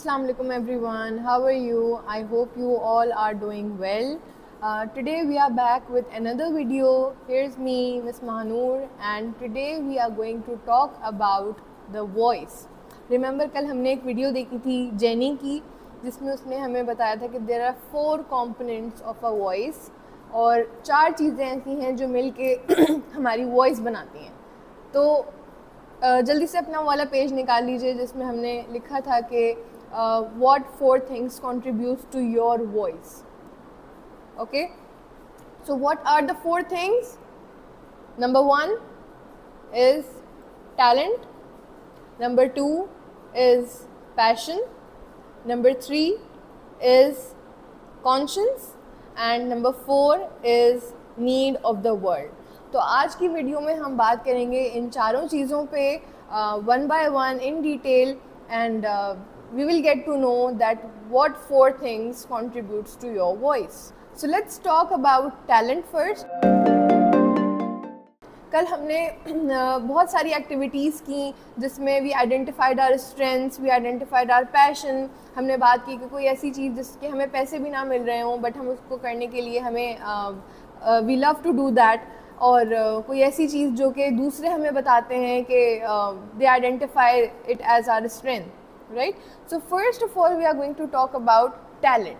Assalamu alaikum everyone. How are you? I hope you all are doing well. Today we are back with another video. Here's me, Miss Mahnoor, and today we are going to talk about the voice. Remember कल हमने एक video देखी थी jenny की जिसमें उसने हमें बताया था कि there are 4 components of a voice और 4 चीज़ें ऐसी हैं जो मिल के हमारी वॉइस बनाती हैं. तो जल्दी से अपना वाला पेज निकाल लीजिए जिसमें हमने लिखा था कि what 4 things contributes to your voice. Okay, so what are the 4 things? Number 1 is talent, number 2 is passion, number 3 is conscience, and number 4 is need of the world. तो आज की वीडियो में हम बात करेंगे इन चारों चीज़ों पे one by one in detail and we will get to know that what 4 things contributes to your voice. So let's talk about talent first. कल हमने बहुत सारी एक्टिविटीज़ की जिसमें we identified our strengths, we identified our passion. हमने बात की कि कोई ऐसी चीज़ जिसके हमें पैसे भी ना मिल रहे हों बट हम उसको करने के लिए हमें we love to do that. और कोई ऐसी चीज़ जो कि दूसरे हमें बताते हैं कि they identify it as our strength, right. So first of all we are going to talk about talent.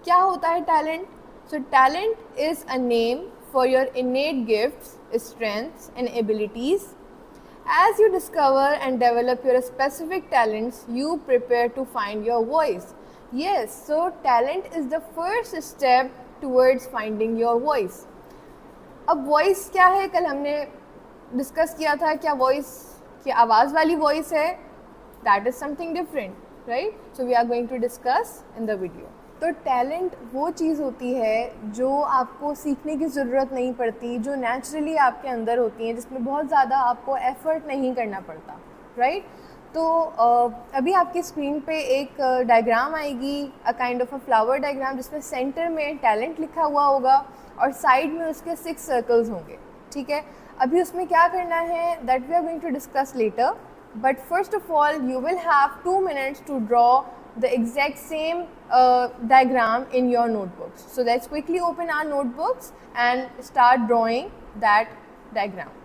क्या होता है talent? So talent is a name for your innate gifts, strengths and abilities. As you discover and develop your specific talents, you prepare to find your voice. Yes, so talent is the first step towards finding your voice. अब voice क्या है? कल हमने discuss किया था क्या voice की आवाज़ वाली वॉइस है? That is something different, right. So we are going to discuss in the video. तो टैलेंट वो चीज़ होती है जो आपको सीखने की ज़रूरत नहीं पड़ती, जो नेचुरली आपके अंदर होती हैं, जिसमें बहुत ज़्यादा आपको एफ़र्ट नहीं करना पड़ता, राइट. तो अभी आपकी स्क्रीन पे एक डायग्राम आएगी, a kind of a flower diagram, जिसमें सेंटर में टैलेंट लिखा हुआ होगा और साइड में उसके 6 सर्कल्स होंगे, ठीक है. अभी उसमें क्या करना है that we are going to discuss later, but first of all you will have 2 minutes to draw the exact same diagram in your notebooks. So let's quickly open our notebooks and start drawing that diagram.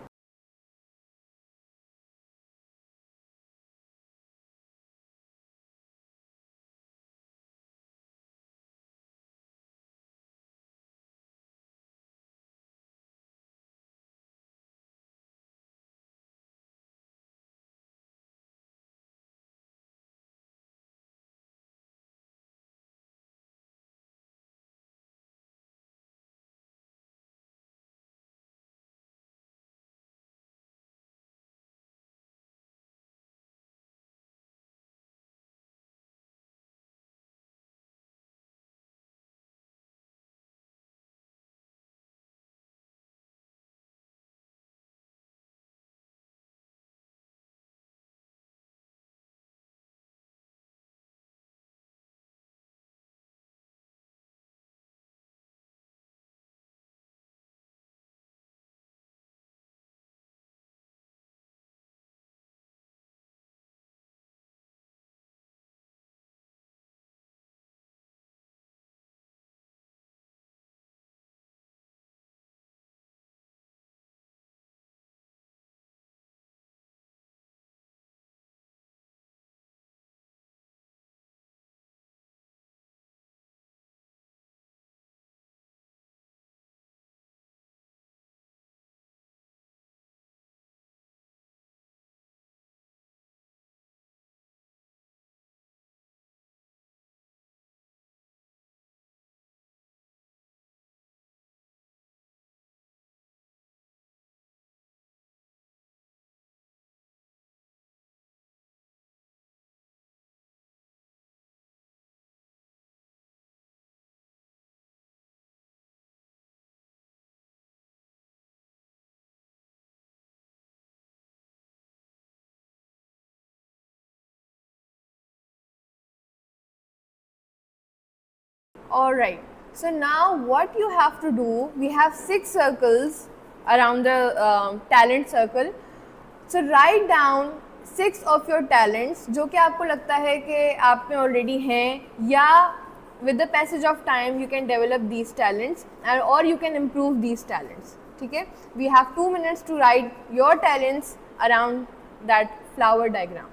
All right. So now what you have to do, we have 6 circles around the talent circle. So write down 6 of your talents जो कि आपको लगता है कि आप में already हैं, या with the passage of time you can develop these talents and or you can improve these talents. ठीक है, we have 2 minutes to write your talents around that flower diagram.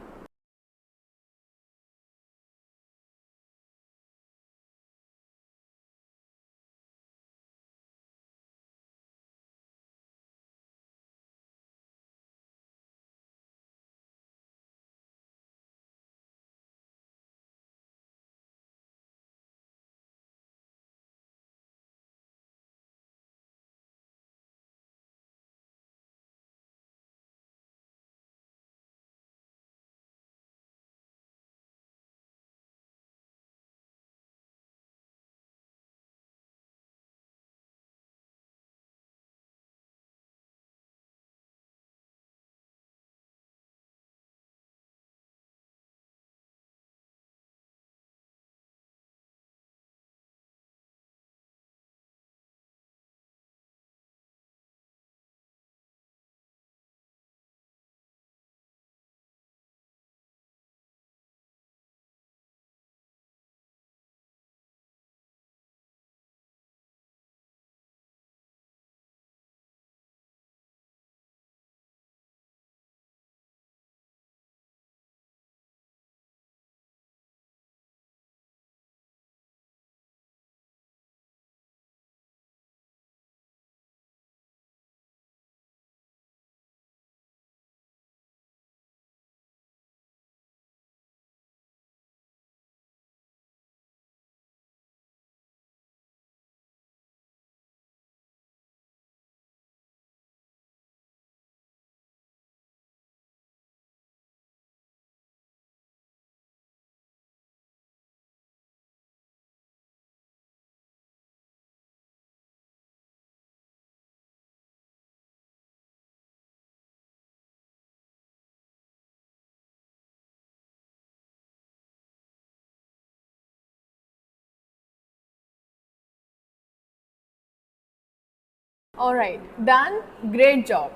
Alright, done, great job.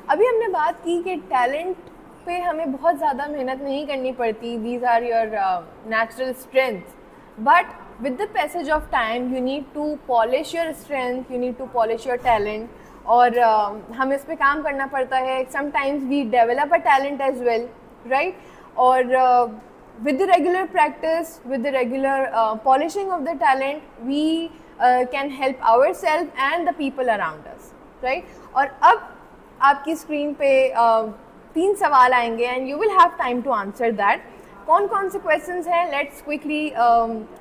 अभी हमने बात की कि talent पे हमें बहुत ज़्यादा मेहनत नहीं करनी पड़ती, these are your natural strengths, but with the passage of time you need to polish your strength, you need to polish your talent, और हमें इस पर काम करना पड़ता है। Sometimes we develop a talent as well, right, और with the regular practice, with the regular polishing of the talent, we can help ourselves and the people around us, right? और अब आपकी स्क्रीन पे 3 सवाल आएंगे and you will have time to answer that. कौन कौन से क्वेश्चंस हैं, let's quickly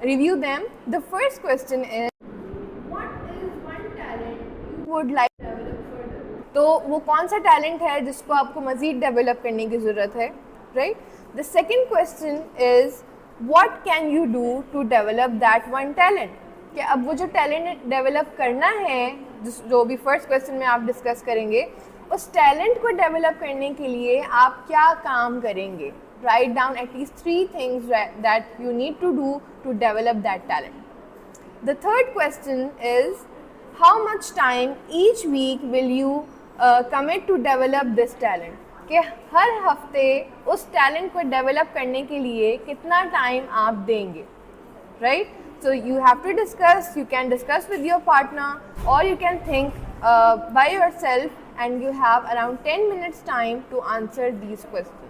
review them. The first question is what is one talent you would like to develop further. तो वो कौन सा टैलेंट है जिसको आपको मज़ीद डेवलप करने की ज़रूरत है, right? The second question is what can you do to develop that one talent? कि अब वो जो टैलेंट डेवलप करना है, जो भी फर्स्ट क्वेश्चन में आप डिस्कस करेंगे, उस टैलेंट को डेवलप करने के लिए आप क्या काम करेंगे? Right down at least 3 things that you need to do to develop that talent. The third question is how much time each week will you commit to develop this talent? कि हर हफ्ते उस टैलेंट को डेवलप करने के लिए कितना time आप देंगे, right? So you have to discuss, you can discuss with your partner or you can think by yourself and you have around 10 minutes time to answer these question.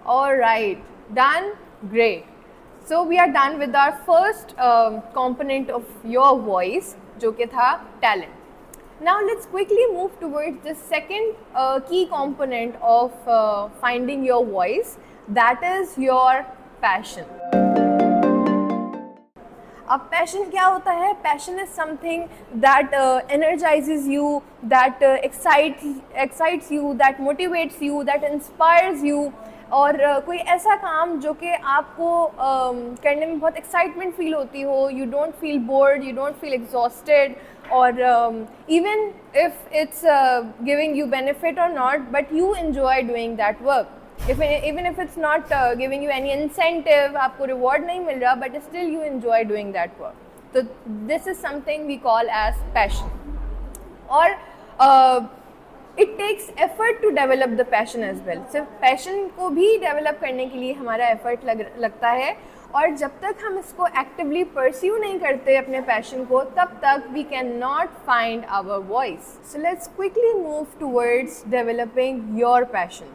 All right, done. Great. So we are done with our first component of your voice, जो कि था talent. Now let's quickly move towards the second key component of finding your voice, that is your passion. अब passion क्या होता है? Passion is something that energizes you, that excites you, that motivates you, that inspires you. और कोई ऐसा काम जो कि आपको करने में बहुत एक्साइटमेंट फील होती हो, you don't feel bored, you don't feel exhausted, or even if it's giving you benefit or not, but you enjoy doing that work. Even if it's not giving you any incentive, आपको reward नहीं मिल रहा, but still you enjoy doing that work. So this is something we call as passion. और it takes effort to develop the passion as well. सिर्फ passion को भी develop करने के लिए हमारा effort लगता है, और जब तक हम इसको actively pursue नहीं करते अपने passion को, तब तक we cannot find our voice. So let's quickly move towards developing your passion.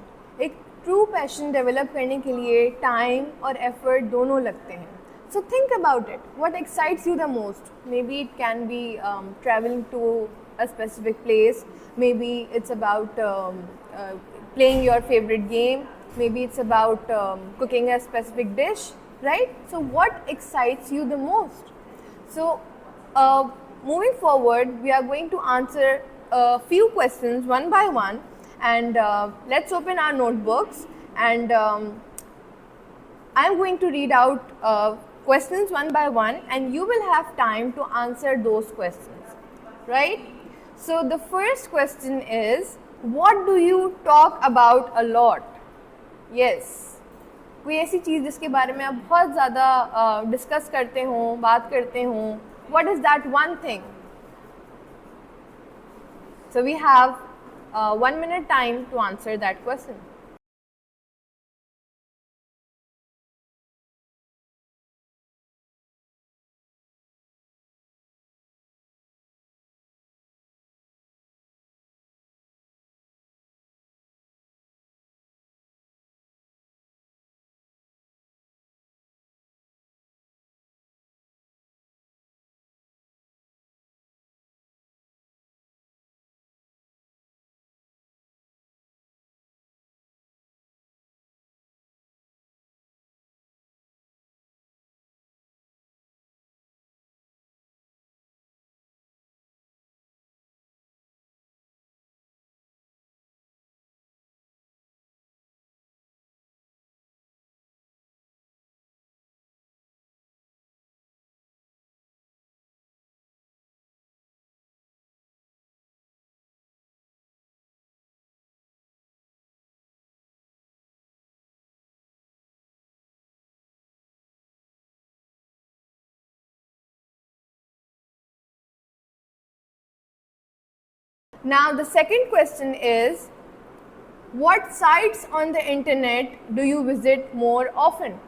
एक ट्रू पैशन डेवलप करने के लिए टाइम और एफर्ट दोनों लगते हैं. So think about it. What excites you the most? Maybe it can be travelling to a specific place, maybe it's about playing your favourite game, maybe it's about cooking a specific dish, right? So what excites you the most? So moving forward, we are going to answer a few questions one by one. And let's open our notebooks, and I'm going to read out questions one by one, and you will have time to answer those questions, right? So the first question is, what do you talk about a lot? Yes, कोई ऐसी चीज़ जिसके बारे में आप बहुत ज़्यादा discuss करते हो, बात करते हो. What is that one thing? So we have 1 minute time to answer that question. Now the second question is, what sites on the internet do you visit more often?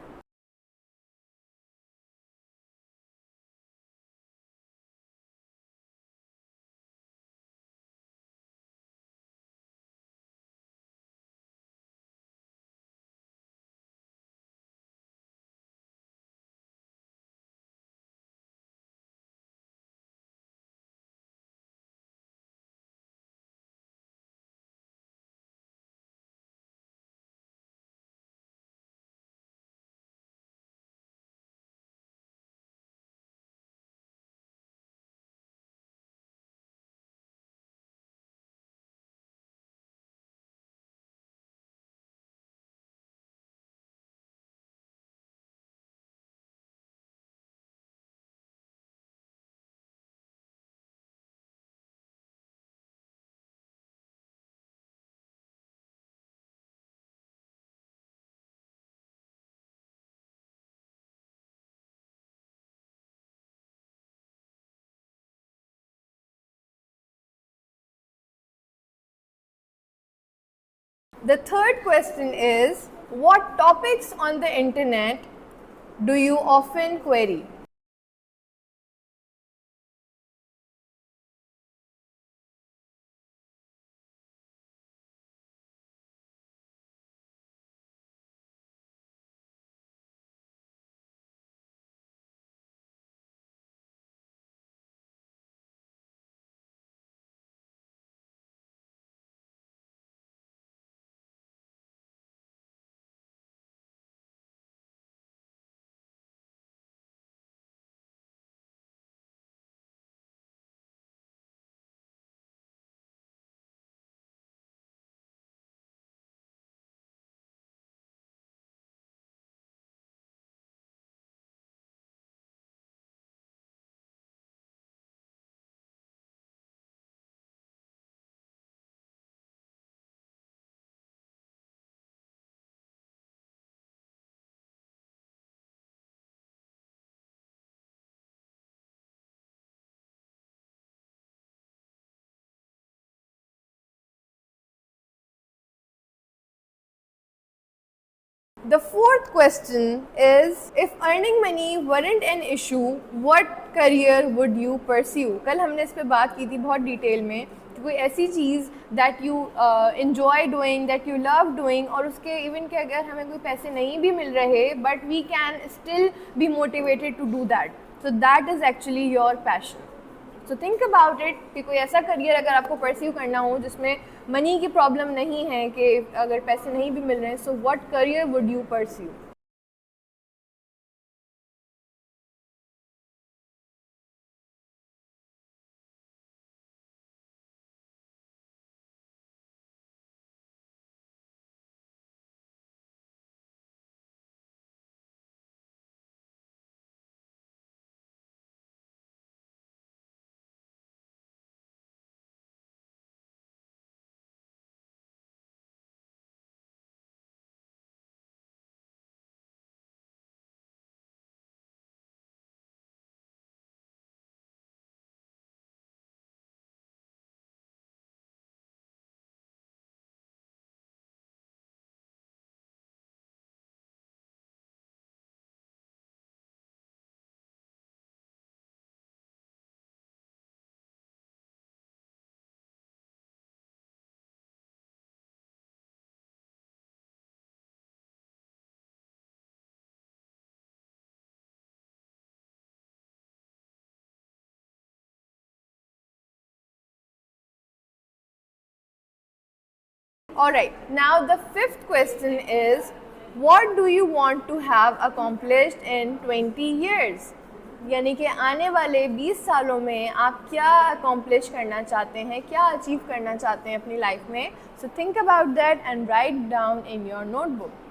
The third question is, what topics on the internet do you often query? The fourth question is, if earning money weren't an issue, what career would you pursue? कल हमने इस पे बात की थी बहुत detail में कि कोई ऐसी चीज़ that you enjoy doing, that you love doing, और उसके इवन कि अगर हमें कोई पैसे नहीं भी मिल रहे but we can still be motivated to do that. So that is actually your passion. So think about it कि कोई ऐसा करियर अगर आपको परस्यू करना हो जिसमें मनी की प्रॉब्लम नहीं है कि अगर पैसे नहीं भी मिल रहे हैं, so what career would you pursue? Alright, now the fifth question is, what do you want to have accomplished in 20 years? यानी कि आने वाले 20 सालों में आप क्या accomplish करना चाहते हैं, क्या achieve करना चाहते हैं अपनी लाइफ में? So think about that and write down in your notebook.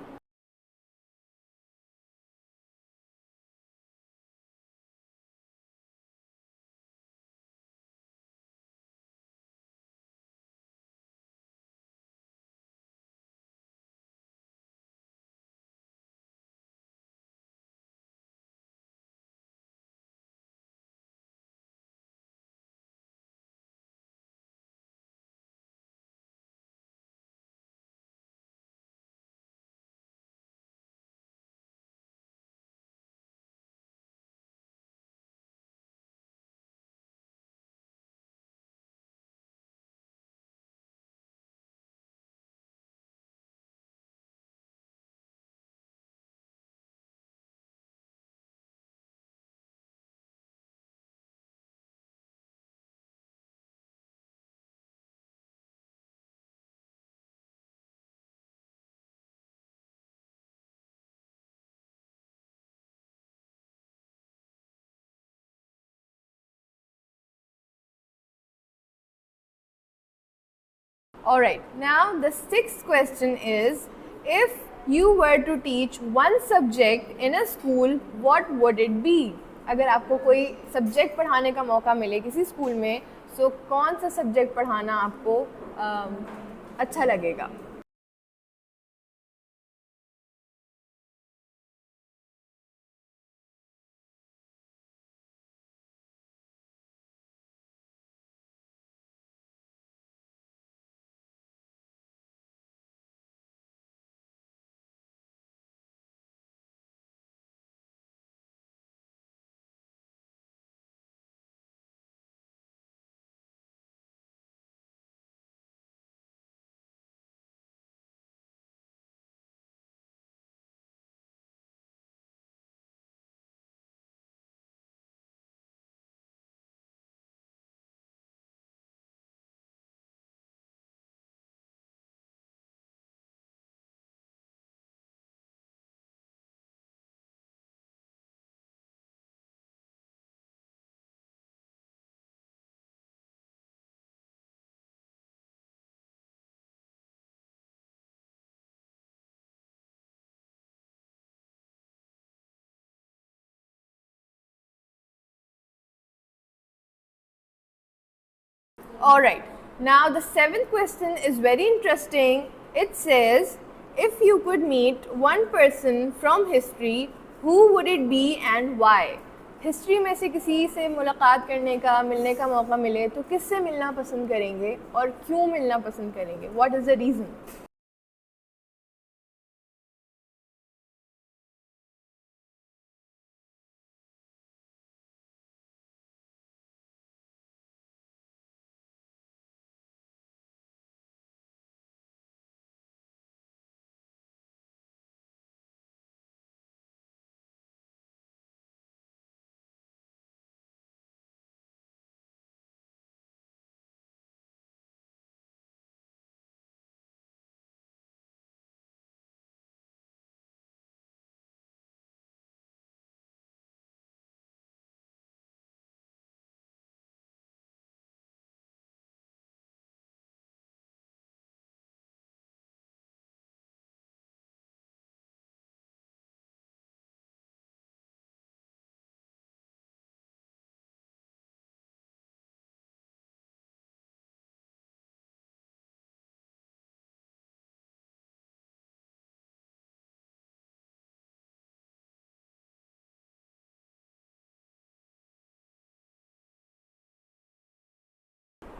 Alright, now the sixth question is, if you were to teach one subject in a school, what would it be? अगर आपको कोई subject पढ़ाने का मौका मिले किसी school में, so कौन सा सब्जेक्ट पढ़ाना आपको अच्छा लगेगा? Alright, now the seventh question is very interesting. It says, if you could meet one person from history, who would it be and why? History में से किसी से मुलाकात करने का, मिलने का मौका मिले तो किससे मिलना पसंद करेंगे और क्यों मिलना पसंद करेंगे? What is the reason?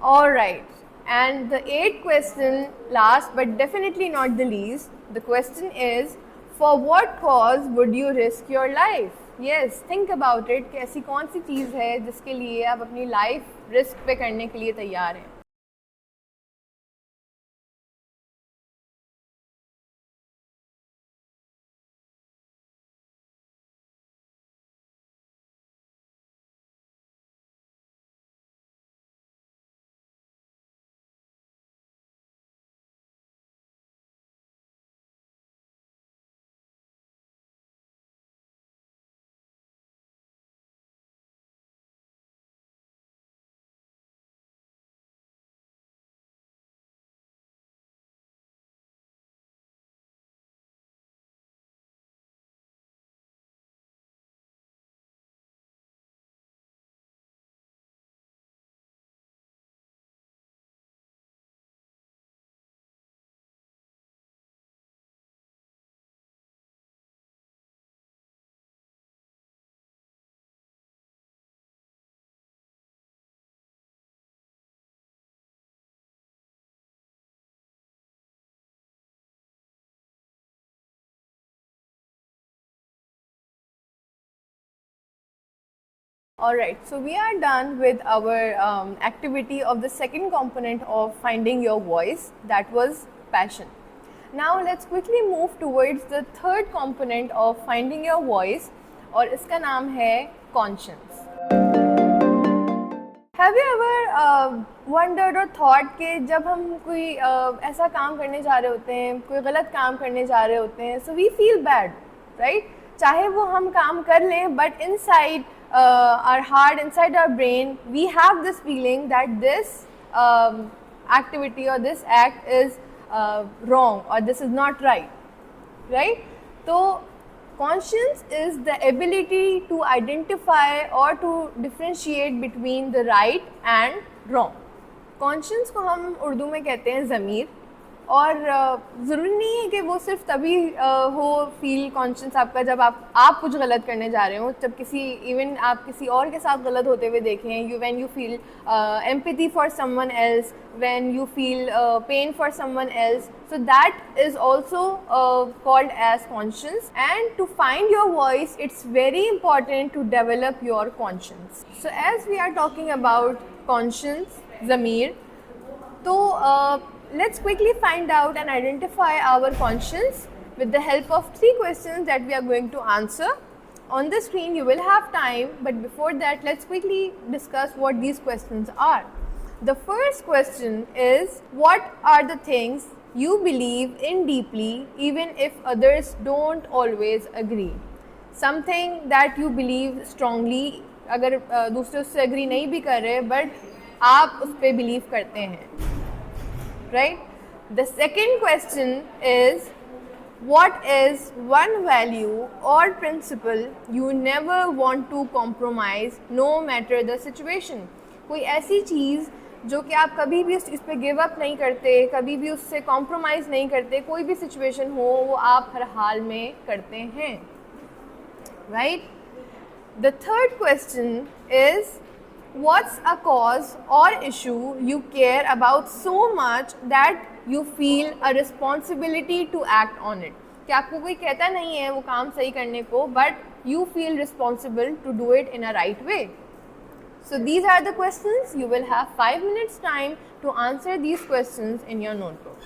All right. And the eighth question, last but definitely not the least, the question is, for what cause would you risk your life? Yes, think about it कि ऐसी कौन सी चीज़ है जिसके लिए आप अपनी life risk पे करने के लिए तैयार हैं. Alright, so we are done with our activity of the second component of finding your voice, that was passion. Now let's quickly move towards the third component of finding your voice, और इसका नाम है conscience. Have you ever wondered or thought कि जब हम कोई ऐसा काम करने जा रहे होते हैं, कोई गलत काम करने जा रहे होते हैं, so we feel bad, right? चाहे वो हम काम कर लें, but inside our heart, inside our brain, we have this feeling that this activity or this act is wrong or this is not right, right? So conscience is the ability to identify or to differentiate between the right and wrong. Conscience को हम उर्दू में कहते हैं ज़मीर, और ज़रूरी नहीं है कि वो सिर्फ तभी हो फील कॉन्शियस आपका जब आप कुछ गलत करने जा रहे हो, जब किसी इवन आप किसी और के साथ गलत होते हुए देखें, you when you feel empathy for someone else, when you feel pain for someone else, so that is also called as conscience. And to find your voice, it's very important to develop your conscience. So as we are talking about conscience, ज़मीर, तो let's quickly find out and identify our conscience with the help of 3 questions that we are going to answer. On the screen you will have time, but before that let's quickly discuss what these questions are. The first question is, what are the things you believe in deeply even if others don't always agree? Something that you believe strongly, अगर दूसरे उससे agree नहीं भी कर रहे, but आप उस पे believe करते हैं, right? The second question is, what is one value or principle you never want to compromise no matter the situation? कोई ऐसी चीज़ जो कि आप कभी भी उस चीज़ पे गिव अप नहीं करते, कभी भी उससे कॉम्प्रोमाइज़ नहीं करते, कोई भी सिचुएशन हो वो आप हर हाल में करते हैं, right? The third question is, what's a cause or issue you care about so much that you feel a responsibility to act on it? कि आपको कोई कहता नहीं है वो काम सही करने को, but you feel responsible to do it in a right way. So these are the questions. You will have 5 minutes time to answer these questions in your notebook.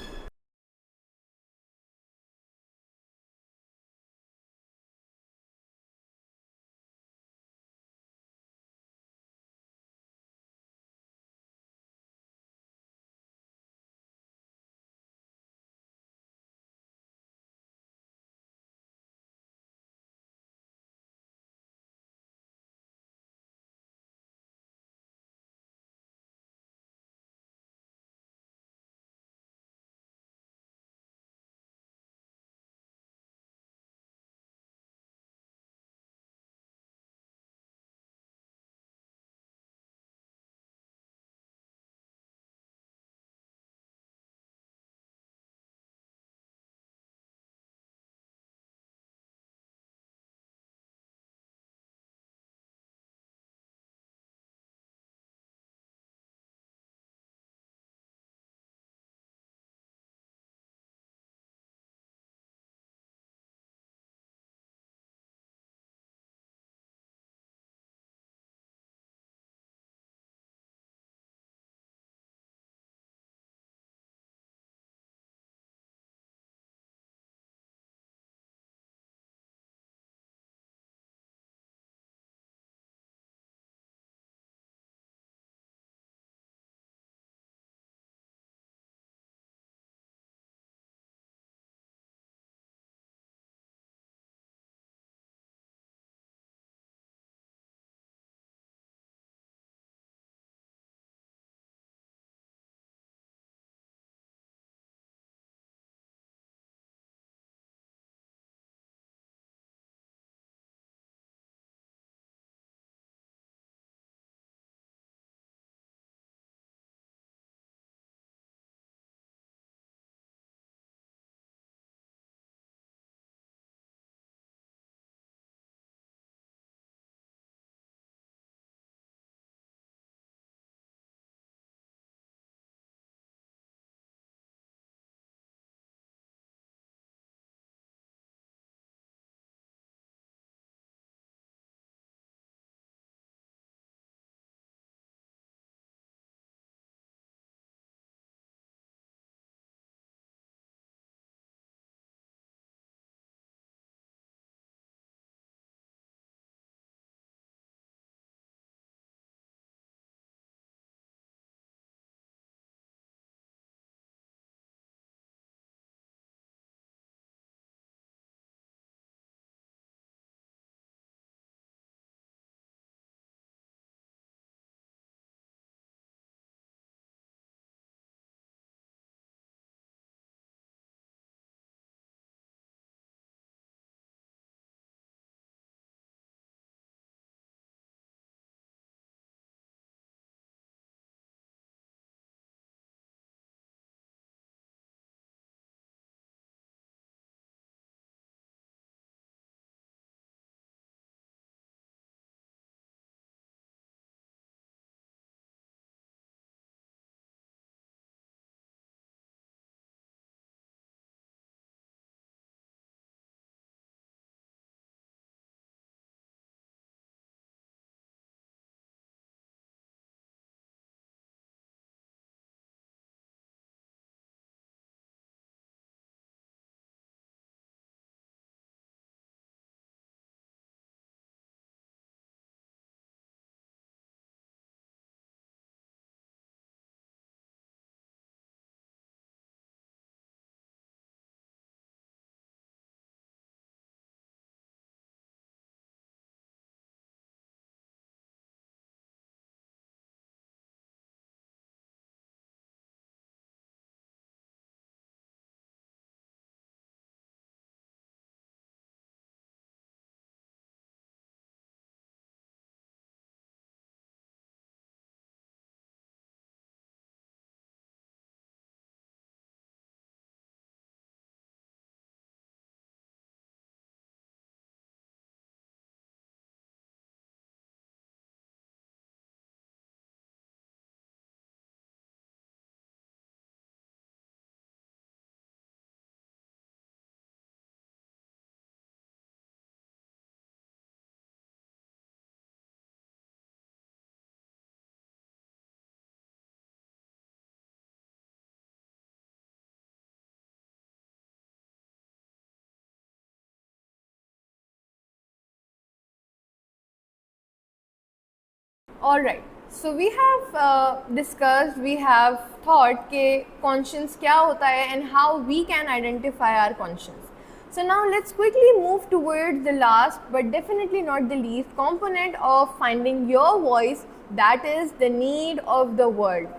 Alright, so we have discussed, we have thought कि conscience क्या होता है and how we can identify our conscience. So now let's quickly move towards the last but definitely not the least component of finding your voice, that is the need of the world.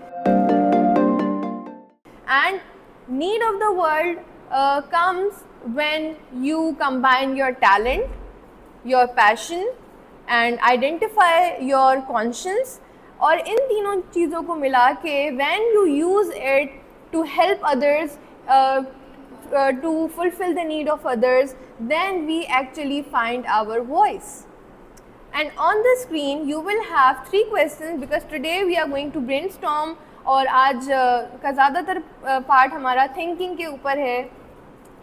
And need of the world comes when you combine your talent, your passion and identify your conscience, और इन तीनों चीज़ों को मिला के when you use it to help others, to fulfill the need of others, then we actually find our voice. And on the screen you will have 3 questions because today we are going to brainstorm, और आज का ज़्यादातर part हमारा thinking के ऊपर है,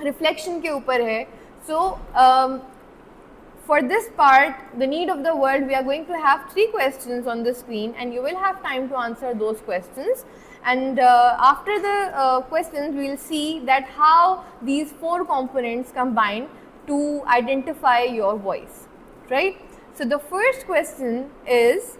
reflection के ऊपर है. सो for this part, the need of the world, we are going to have 3 questions on the screen and you will have time to answer those questions. And after the questions, we will see that how these 4 components combine to identify your voice, right? So the first question is,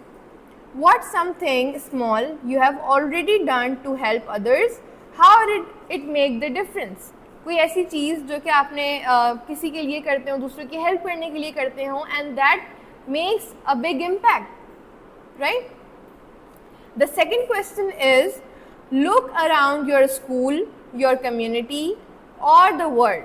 what something small you have already done to help others? How did it make the difference? कोई ऐसी चीज़ जो कि आपने किसी के लिए करते हो, दूसरों की हेल्प करने के लिए करते हो, and that makes a big impact, right? The second question is, look around your school, your community और द वर्ल्ड.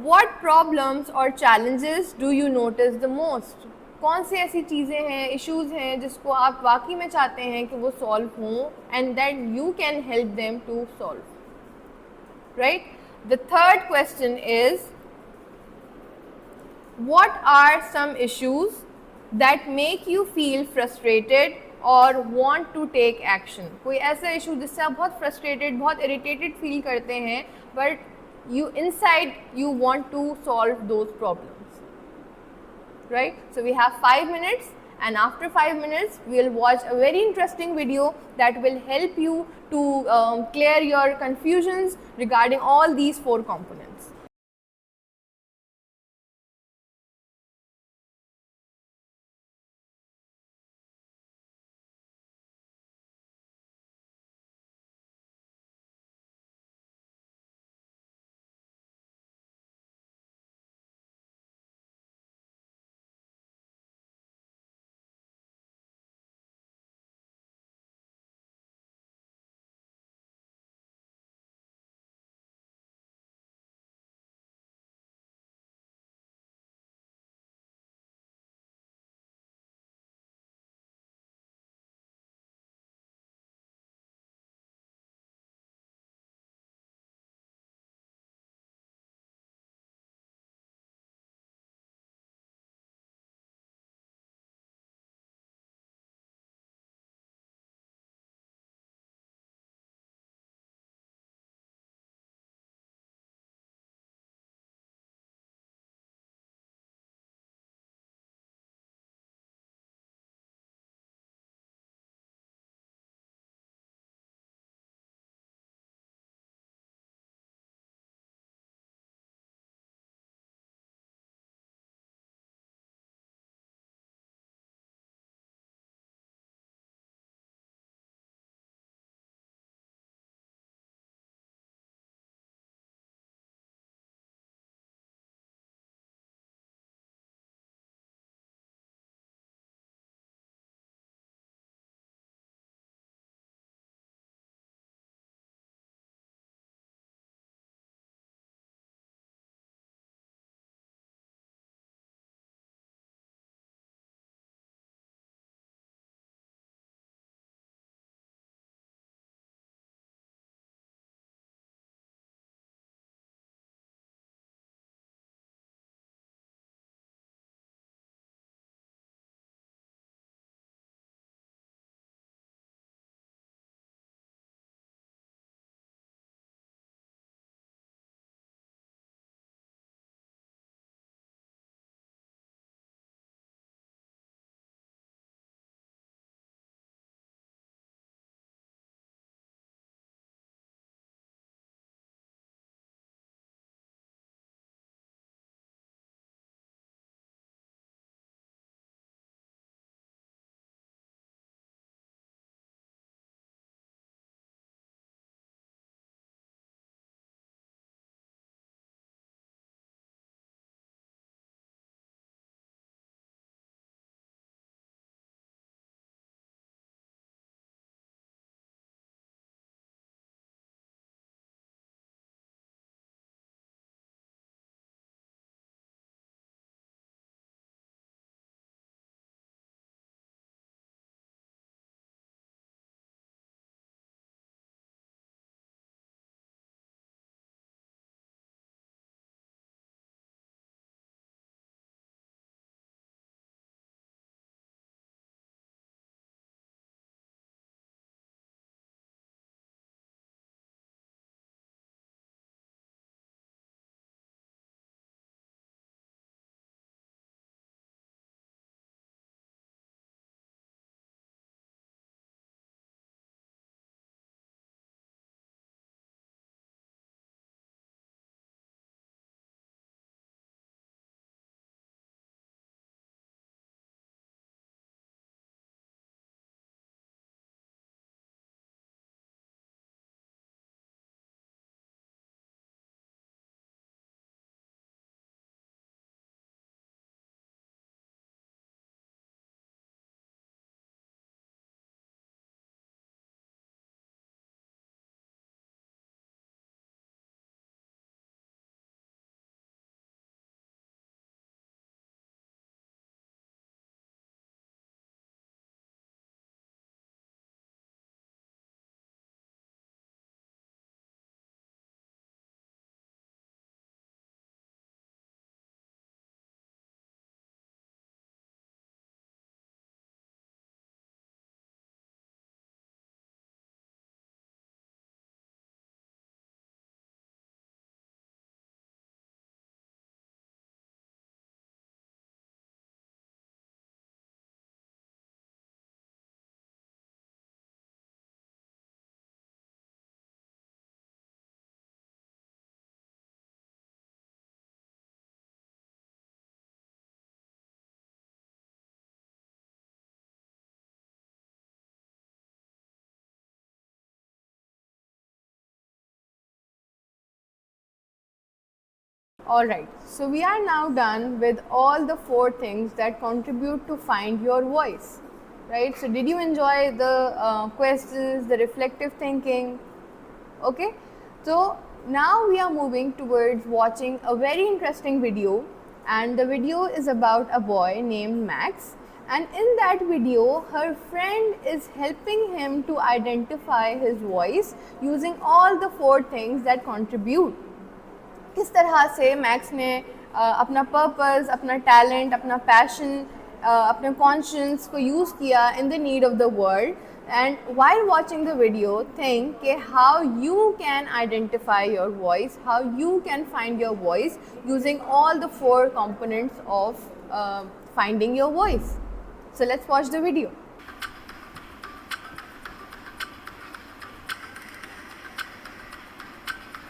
व्हाट प्रॉब्लम्स और challenges do you notice the most? कौन सी ऐसी चीज़ें हैं, इश्यूज़ हैं जिसको आप वाकई में चाहते हैं कि वो सॉल्व हों and that you can help them to solve, right? The third question is, what are some issues that make you feel frustrated or want to take action? कोई ऐसा इशू जिससे आप बहुत frustrated, बहुत irritated feel करते हैं, but you inside you want to solve those problems, right? So we have 5 minutes, and after 5 minutes we will watch a very interesting video that will help you to clear your confusions regarding all these 4 components. Alright, so we are now done with all the 4 things that contribute to find your voice. Right? So did you enjoy the questions, the reflective thinking? Okay, so now we are moving towards watching a very interesting video, and the video is about a boy named Max, and in that video her friend is helping him to identify his voice using all the 4 things that contribute. किस तरह से max ने अपना purpose, अपना talent, अपना passion, अपने conscious को use किया in the need of the world. And while watching the video, think how you can identify your voice, how you can find your voice using all the 4 components of finding your voice. So let's watch the video.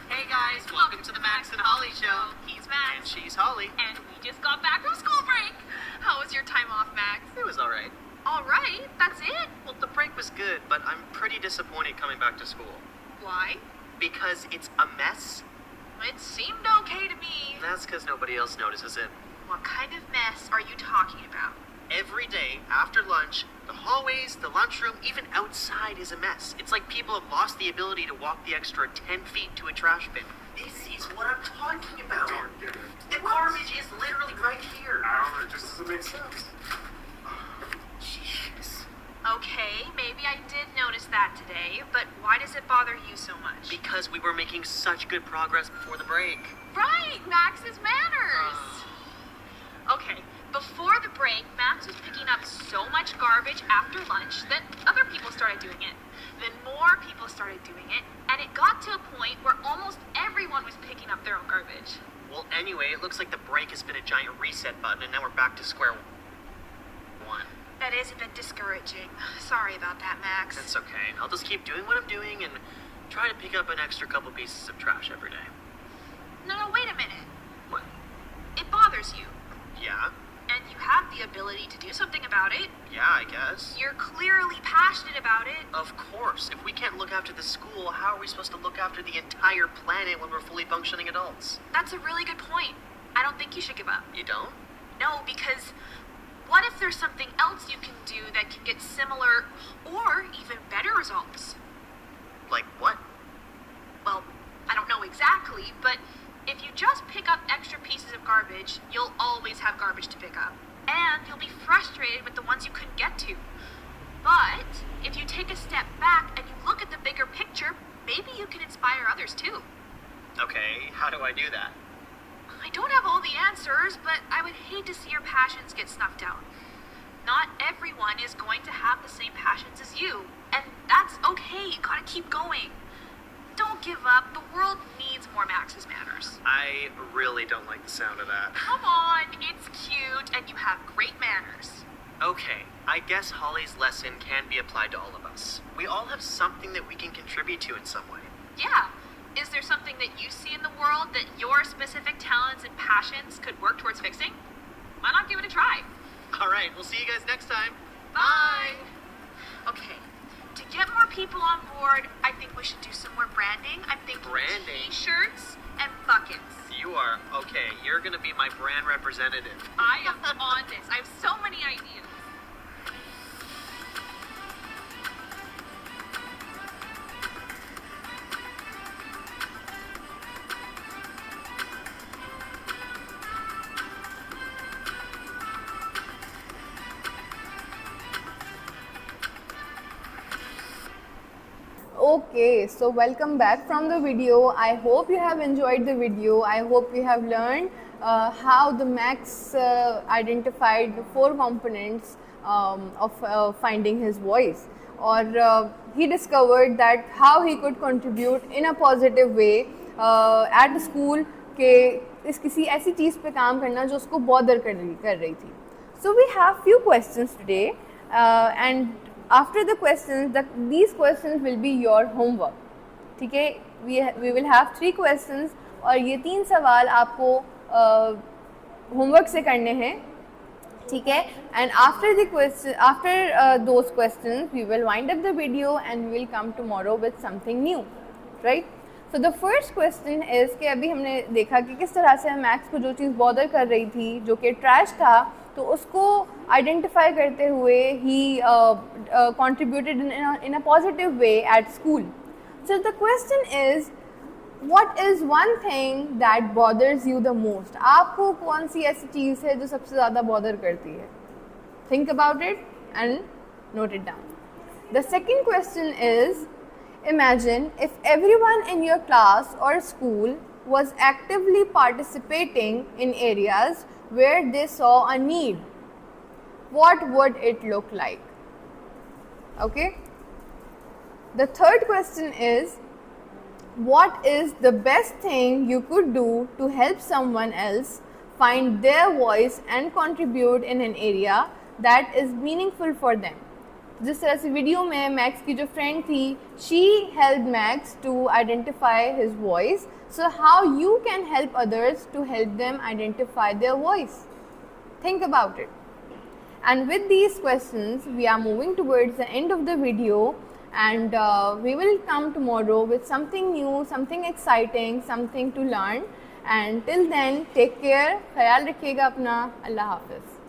Hey guys, welcome to the Max and Holly show. He's Max. And she's Holly. And we just got back from school break. How was your time off, Max? It was alright. Alright, that's it? Well, the break was good, but I'm pretty disappointed coming back to school. Why? Because it's a mess. It seemed okay to me. That's because nobody else notices it. What kind of mess are you talking about? Every day, after lunch, the hallways, the lunchroom, even outside is a mess. It's like people have lost the ability to walk the extra 10 feet to a trash bin. This is what I'm talking about. The garbage is literally right here. I don't know, it just doesn't make sense. Jeez. Okay, maybe I did notice that today, but why does it bother you so much? Because we were making such good progress before the break. Right, Max's manners. Okay, before the break, Max was picking up so much garbage after lunch that other people started doing it. Then more people started doing it, and it got to a point where almost everyone was picking up their own garbage. Well, anyway, it looks like the break has been a giant reset button, and now we're back to square one. That is a bit discouraging. Sorry about that, Max. That's okay. I'll just keep doing what I'm doing and try to pick up an extra couple pieces of trash every day. No, wait a minute. What? It bothers you, Yeah? and you have the ability to do something about it. Yeah, I guess. You're clearly passionate about it. Of course. If we can't look after the school, how are we supposed to look after the entire planet when we're fully functioning adults? That's a really good point. I don't think you should give up. You don't? No, because what if there's something else you can do that can get similar or even better results? Like what? Well, I don't know exactly, but if you just pick up extra pieces of garbage, you'll always have garbage to pick up. And you'll be frustrated with the ones you couldn't get to. But if you take a step back and you look at the bigger picture, maybe you can inspire others too. Okay, how do I do that? I don't have all the answers, but I would hate to see your passions get snuffed out. Not everyone is going to have the same passions as you, and that's okay. You gotta keep going. Don't give up. The world needs more Max's manners. I really don't like the sound of that. Come on, it's cute, and you have great manners. Okay, I guess Holly's lesson can be applied to all of us. We all have something that we can contribute to in some way. Yeah. Is there something that you see in the world that your specific talents and passions could work towards fixing? Why not give it a try? All right, we'll see you guys next time. Bye. Okay. To get more people on board, I think we should do some more branding. I'm thinking Branding? T-shirts and buckets. You are, okay, you're gonna be my brand representative. I am on this. I have so many ideas. Okay, so welcome back from the video. I hope you have enjoyed the video. I hope you have learned how the Max identified the 4 components of finding his voice, or he discovered that how he could contribute in a positive way at the school के इस किसी ऐसी चीज़ पे काम करना जो उसको bother कर रही थी. So we have few questions today, and after the questions, these questions will be your homework. ठीक है, we will have 3 questions और ये 3 सवाल आपको होमवर्क से करने हैं. ठीक है, and after those questions we will wind up the video and we will come tomorrow with something new, right? So the first question is कि अभी हमने देखा कि किस तरह से मैक्स को जो चीज़ बॉदर कर रही थी, जो कि ट्रैश था, तो उसको आइडेंटिफाई करते हुए ही contributed in a positive way at school. So the question is, what is one thing that bothers you the most? आपको कौन सी ऐसी चीज़ है जो सबसे ज़्यादा बॉदर करती है? Think about it and note it down. The second question is, imagine if everyone in your class or school was actively participating in areas where they saw a need. What would it look like? Okay. The third question is, what is the best thing you could do to help someone else find their voice and contribute in an area that is meaningful for them? जिस तरह से video में max की जो friend थी, she help Max to identify his voice. So how you can help others to help them identify their voice? Think about it. And with these questions, we are moving towards the end of the video, and we will come tomorrow with something new, something exciting, something to learn. And till then, take care. ख्याल रखिएगा अपना. अल्लाह हाफ़िज़.